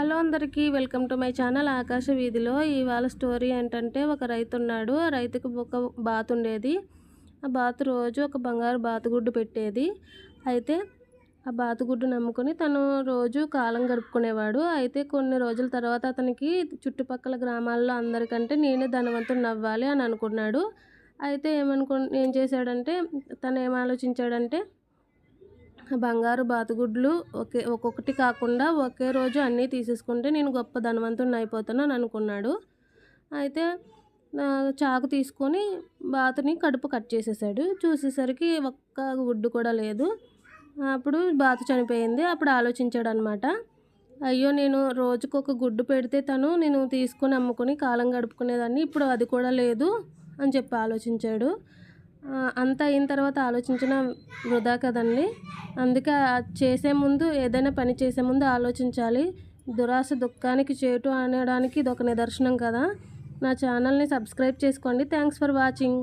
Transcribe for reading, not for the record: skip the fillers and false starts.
Hello అందరికీ welcome to my channel ఆకాశ వీధిలో. ఇవాళ స్టోరీ ఏంటంటే, ఒక రైతు ఉన్నాడు. ఆ రైతుకు ఒక బాతు ఉండేది. ఆ బాతు రోజు ఒక బంగారు బాతుగుడ్డు పెట్టేది. అయితే ఆ బాతుగుడ్డు నమ్ముకొని తను రోజు కాలం గడుపుకునేవాడు. అయితే కొన్ని రోజుల తర్వాత అతనికి చుట్టుపక్కల గ్రామాల్లో అందరికంటే నేనే ధనవంతుడిని అవ్వాలి అని అనుకున్నాడు. అయితే ఏం చేశాడంటే, తను ఏం ఆలోచించాడంటే, బంగారు బాతుగుడ్లు ఒక్కొక్కటి కాకుండా ఒకే రోజు అన్నీ తీసేసుకుంటే నేను గొప్ప ధనవంతుడిని అయిపోతాను అని అనుకున్నాడు. అయితే చాకు తీసుకొని బాతుని కడుపు కట్ చేసేసాడు. చూసేసరికి ఒక్క గుడ్డు కూడా లేదు. అప్పుడు బాతు చనిపోయింది. అప్పుడు ఆలోచించాడనమాట, అయ్యో నేను రోజుకొక గుడ్డు పెడితే నేను తీసుకొని అమ్ముకొని కాలం గడుపుకునేదాన్ని, ఇప్పుడు అది కూడా లేదు అని చెప్పి ఆలోచించాడు. అంతా అయిన తర్వాత ఆలోచించిన వృధా కదండి. అందుకే చేసే ముందు, ఏదైనా పని చేసే ముందు ఆలోచించాలి. దురాశ దుఃఖానికి చేటు అనడానికి ఇదొక నిదర్శనం కదా. నా ఛానల్ని సబ్స్క్రైబ్ చేసుకోండి. Thanks for watching.